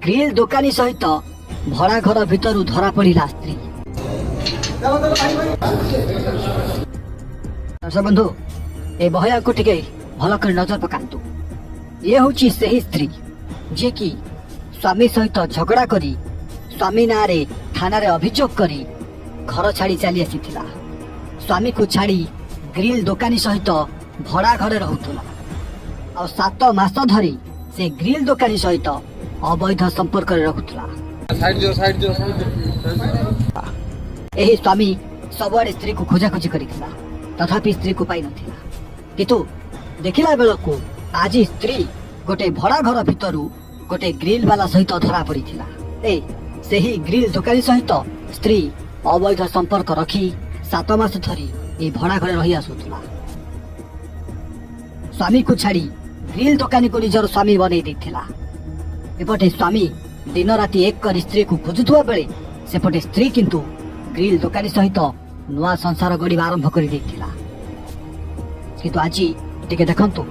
Grill ଦୋକାନୀ ସହିତ ଭଡ଼ା ଘର ଭିତରୁ ଧରା ପଡ଼ିଲା ସ୍ତ୍ରୀ। ଦର୍ଶକ ବନ୍ଧୁ, ଏ ବହୟାକୁ ଟିକେ ଭଲ କରି ନଜର ପକାନ୍ତୁ। ଇଏ ହେଉଛି ସେହି ସ୍ତ୍ରୀ ଯିଏକି ସ୍ୱାମୀ ସହିତ ଝଗଡ଼ା କରି ସ୍ୱାମୀ ନାଁରେ ଥାନାରେ ଅଭିଯୋଗ କରି ଘର ଛାଡ଼ି ଚାଲି ଆସିଥିଲା। ସ୍ୱାମୀକୁ ଛାଡ଼ି ଗ୍ରିଲ ଦୋକାନୀ ସହିତ ଭଡ଼ା ଘରେ ରହୁଥିଲା। ଆଉ 7 ମାସ ଧରି ସେ ଗ୍ରିଲ ଦୋକାନୀ ସହିତ ଅବୈଧ ସମ୍ପର୍କରେ ରହୁଥିଲା। ଏହି ସ୍ୱାମୀ ସବୁଆଡେ ସ୍ତ୍ରୀକୁ ଖୋଜାଖୋଜି କରିଥିଲା, ତଥାପି ସ୍ତ୍ରୀକୁ ପାଇନଥିଲା। କିନ୍ତୁ ଦେଖିଲା ବେଳକୁ ଆଜି ସ୍ତ୍ରୀ ଗୋଟେ ଭଡ଼ା ଘର ଭିତରୁ ଗୋଟେ ଗ୍ରିଲ ବାଲା ସହିତ ଧରା ପଡ଼ିଥିଲା। ସେହି ଗ୍ରିଲ ଦୋକାନୀ ସହିତ ସ୍ତ୍ରୀ ଅବୈଧ ସମ୍ପର୍କ ରଖି 7 ମାସ ଧରି ଏହି ଭଡ଼ା ଘରେ ରହି ଆସୁଥିଲା। ସ୍ୱାମୀକୁ ଛାଡ଼ି ଗ୍ରିଲ ଦୋକାନୀକୁ ନିଜର ସ୍ୱାମୀ ବନେଇ ଦେଇଥିଲା। ଏପଟେ ସ୍ୱାମୀ ଦିନ ରାତି ଏକ କରି ସ୍ତ୍ରୀକୁ ଖୋଜୁଥିବା ବେଳେ ସେପଟେ ସ୍ତ୍ରୀ କିନ୍ତୁ ଗ୍ରିଲ ଦୋକାନୀ ସହିତ ନୂଆ ସଂସାର ଗଢ଼ିବା ଆରମ୍ଭ କରିଦେଇଥିଲା। କିନ୍ତୁ ଆଜି ଟିକେ ଦେଖନ୍ତୁ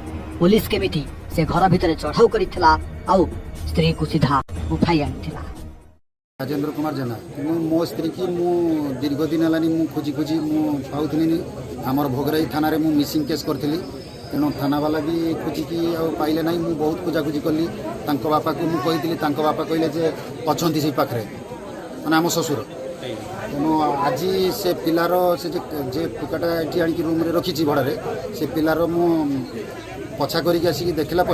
ପୋଲିସ କେମିତି ସେ ଘର ଭିତରେ ଚଢ଼ାଉ କରିଥିଲା ଆଉ ସ୍ତ୍ରୀକୁ ସିଧା ଉଠାଇ ଆଣିଥିଲା। राजेंद्र कुमार जेना मो स्त्री की मु दीर्घ दिन है खोजी खोजी पाऊनी आमर भोगराई थाना मु मिसिंग केस करी तेणु थाना वाला भी खोजिकी पाइले ना मु बहुत खोजाखोजी कली बापा को मुझे बापा कहले अच्छा से पाखे मैंने आम ससुर तेणु आज से पिलार से टुकाटा ये आणिक रूम रखी भड़े से पिलार मु पछा करके आसिक देखला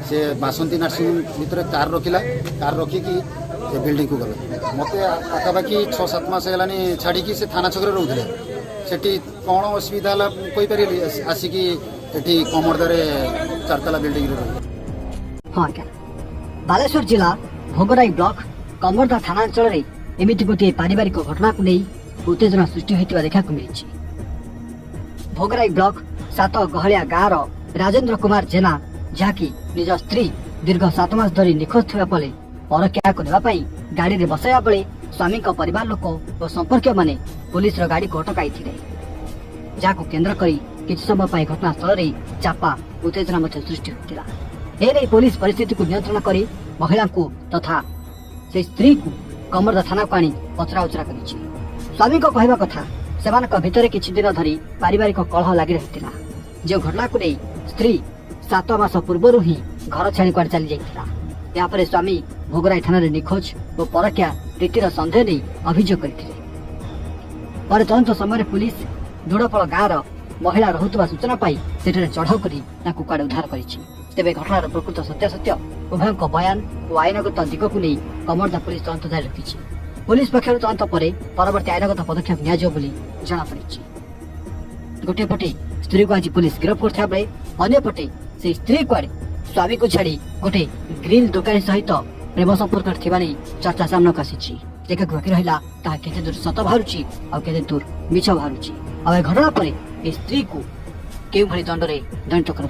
से बासंती नर्सिंग भितर कार रखिला कार रखिकी बिल्डिंग को गले मत पाखापाखि 6-7 मास है छाड़ी से थाना छक रोते से कौन असुविधा है कहीपर आसिकी कमरदार 4 ताला बिल्डिंग हाँ क्या बालेश्वर जिला भोगराई ब्लॉक कमरदा थाना अंचल एमती गोटे पारिवारिक घटना को नहीं उत्तेजना सृष्टि होता देखा मिली। भोगराई ब्लॉक 7 गहलिया गाँव राजेंद्र कुमार जेना जहाँकि निज स्त्री दीर्घ 7 मास धरी निखोज था बेले परकिया करने गाड़ी में बसाया बेले स्वामी परिवार लोक और संपर्क माने पुलिस गाड़ी को अटकाई जहाँ केन्द्र कर किसी समय घटनास्थल में चापा उत्तेजना सृष्टि होता। एने पुलिस परिस्थिति को नियंत्रण कर महिला को तथा से स्त्री को कमरदा थाना को आनी पचरा उचरा कर स्वामी को कहवा कथा से भितर किछि दिन धरी पारिवारिक कलह लगी रही जो घटना को नहीं स्त्री 7 मास पूर्व ही घर छाड़ी कुआड़े चली जाइथिला। यापर स्वामी भोगराई थाना निखोज और परकिया प्रीतिर सन्देह नहीं अभियोग करथिले। तदंत समय पुलिस धुड़पल गाँव महिला रहुतबा सूचना पाई सेठे चढ़ाऊ कर कुआड़े उद्धार करिछि। तेबे घटनार प्रकृत सत्यासत्य उभयଙ୍କ बयान और आईनगत दिग को नहीं कमरदा पुलिस तदंत जारी रखिछि। पुलिस पक्षर तदंत पर परवर्ती आईनगत पदक्षेप नियाजियो बोली जଣାपड़िछि। गोटे पटे स्त्री को आज पुलिस गिरफ्त करथिबा बेले अन्य पटे से स्त्री कुआड़े स्वामी को छाड़ी गोटे ग्रिल दुकानी सहित प्रेम संपर्क चर्चा सामना को आसी देखा बाकी रहा केते दूर सत बाहर केते दूर मिछ बाहर। घटना पर स्त्री को के दंड दंडित कर